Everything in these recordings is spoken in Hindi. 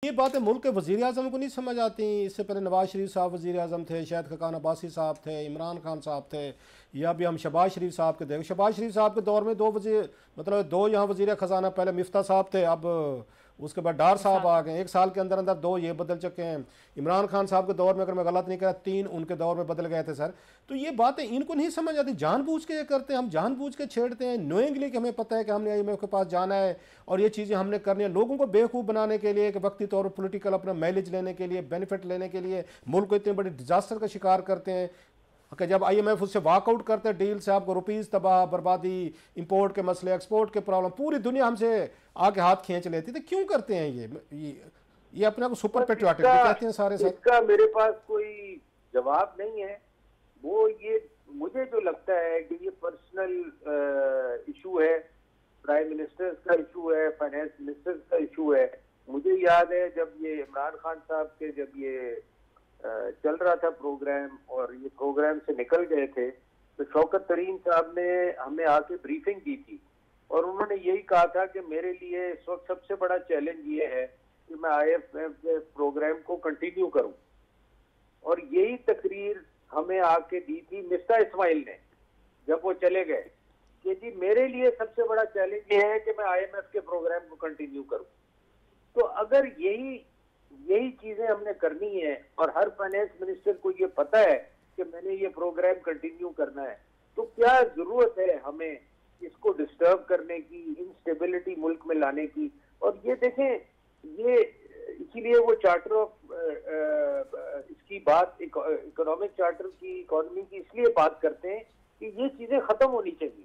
ये बातें मुल्क के वज़ीर आज़म को नहीं समझ आती। इससे पहले नवाज शरीफ साहब वज़ीर आज़म थे, शायद खकान अब्बासी साहब थे, इमरान खान साहब थे, या अभी हम शहबाज शरीफ साहब के देख। शहबाज शरीफ साहब के दौर में दो वज़ीर, मतलब दो यहाँ वज़ीर ख़जाना, पहले मिफ्ता साहब थे, अब उसके बाद डार साहब आ गए। एक साल के अंदर अंदर दो ये बदल चुके हैं। इमरान खान साहब के दौर में, अगर मैं गलत नहीं करा, तीन उनके दौर में बदल गए थे सर। तो ये बातें इनको नहीं समझ आती, जानबूझ के ये करते हैं। हम जानबूझ के छेड़ते हैं नोइंगली कि हमें पता है कि हमने IMF के पास जाना है और ये चीज़ें हमने करनी है, लोगों को बेवकूफ़ बनाने के लिए, कि वक्ती तौर पर पोलिटिकल अपना माइलेज लेने के लिए, बेनिफिट लेने के लिए मुल्क को इतने बड़े डिजास्टर का शिकार करते हैं कि जब IMF उससे वाकआउट करते हैं डील से, आपको रुपीज़ तबाह बर्बादी, इंपोर्ट के मसले, एक्सपोर्ट के प्रॉब्लम, पूरी दुनिया हमसे आके हाथ खींच लेती। तो क्यों करते हैं ये अपने को सुपर पेट्रियाटिक भी कहते हैं सारे साथ। इसका मेरे पास कोई जवाब नहीं है। वो ये मुझे जो लगता है कि ये पर्सनल इशू है, प्राइम मिनिस्टर का इशू है, फाइनेंस मिनिस्टर का इशू है। मुझे याद है जब ये इमरान खान साहब के जब ये चल रहा था प्रोग्राम और ये प्रोग्राम से निकल गए थे, तो शौकत तरीन साहब ने हमें आके ब्रीफिंग की थी और उन्होंने यही कहा था कि मेरे लिए इस वक्त सबसे बड़ा चैलेंज ये है कि मैं IMF प्रोग्राम को कंटिन्यू करूं। और यही तकरीर हमें आके दी थी मिफ्ता इस्माइल ने जब वो चले गए, कि जी मेरे लिए सबसे बड़ा चैलेंज ये है कि मैं IMF के प्रोग्राम को कंटिन्यू करूं। तो अगर यही चीजें हमने करनी है और हर फाइनेंस मिनिस्टर को ये पता है कि मैंने ये प्रोग्राम कंटिन्यू करना है, तो क्या जरूरत है हमें इसको डिस्टर्ब करने की, इंस्टेबिलिटी मुल्क में लाने की। और ये देखें, ये इसीलिए वो चार्टर ऑफ इसकी बात, इकोनॉमिक चार्टर की, इकोनॉमी की इसलिए बात करते हैं कि ये चीजें खत्म होनी चाहिए।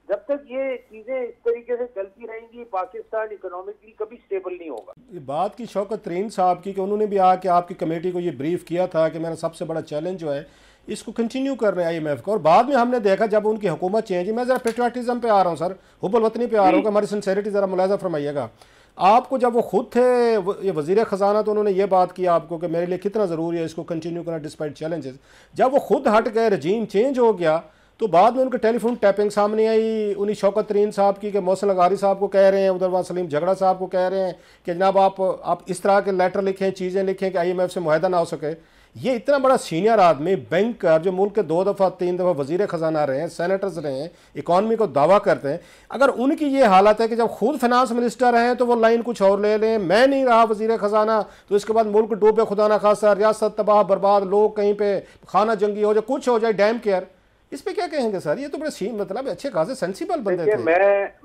जब तक ये चीजें इस तरीके से चलती रहेंगी, पाकिस्तान इकोनॉमिकली कभी स्टेबल नहीं होगा। ये बात की शौकत तरीन साहब की, कि उन्होंने भी आके आपकी कमेटी को ये ब्रीफ किया था कि मेरा सबसे बड़ा चैलेंज जो है इसको कंटिन्यू कर रहे हैं IMF का। और बाद में हमने देखा जब उनकी हुकूमत चेंज, मैं ज़रा पेट्रियाटिज्म पे आ रहा हूँ सर, हुब्बुल वतनी पे आ रहा हूँ, कि हमारी सिंसेरिटी ज़रा मुलाजा फरमाइएगा। आपको जब वो खुद थे ये वज़ीर ख़जाना, तो उन्होंने ये बात की आपको कि मेरे लिए कितना ज़रूरी है इसको कंटिन्यू करना डिस्पाइट चैलेंजेस। जब वो खुद हट गए, रजीम चेंज हो गया, तो बाद में उनके टेलीफोन टैपिंग सामने आई उन्हीं शौकत तरीन साहब की, कि मोहसिन लगारी साहब को कह रहे हैं, उधर वहाँ सलीम झगड़ा साहब को कह रहे हैं कि जनाब आप इस तरह के लेटर लिखें, चीज़ें लिखें कि IMF से मुआहदा ना हो सके। ये इतना बड़ा सीनियर आदमी, बैंकर, जो मुल्क के 2 दफ़ा 3 दफ़ा वज़ीर ख़जाना रहे हैं, सेनेटर्स रहे हैं, इकॉनमी को दावा करते हैं, अगर उनकी ये हालत है कि जब खुद फाइनेंस मिनिस्टर हैं तो वो लाइन कुछ और ले लें, मैं नहीं रहा वज़ीर ख़जाना तो इसके बाद मुल्क डूबे, खुदा ना खासा, रियासत तबाह बर्बाद, लोग कहीं पे खाना जंगी हो जाए, कुछ हो जाए, डैम केयर, इस पे क्या कहेंगे सर? ये तो बड़े मतलब अच्छे खासे सेंसिबल बंदे थे।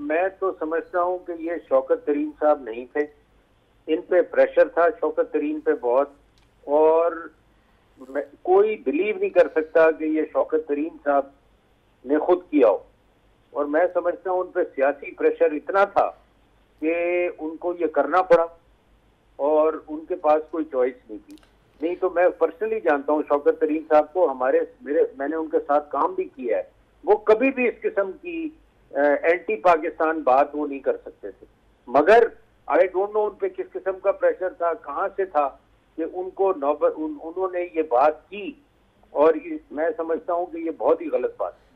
मैं तो समझता हूँ कि ये शौकत तरीन साहब नहीं थे, इन पे प्रेशर था शौकत तरीन पे बहुत, और कोई बिलीव नहीं कर सकता कि ये शौकत तरीन साहब ने खुद किया हो। और मैं समझता हूँ उन पे सियासी प्रेशर इतना था कि उनको ये करना पड़ा और उनके पास कोई चॉइस नहीं थी। नहीं तो मैं पर्सनली जानता हूँ शौकत तरीन साहब को, मैंने उनके साथ काम भी किया है। वो कभी भी इस किस्म की एंटी पाकिस्तान बात वो नहीं कर सकते थे, मगर आई डोंट नो उन पे किस किस्म का प्रेशर था, कहाँ से था कि उनको उन्होंने ये बात की। और मैं समझता हूँ कि ये बहुत ही गलत बात है।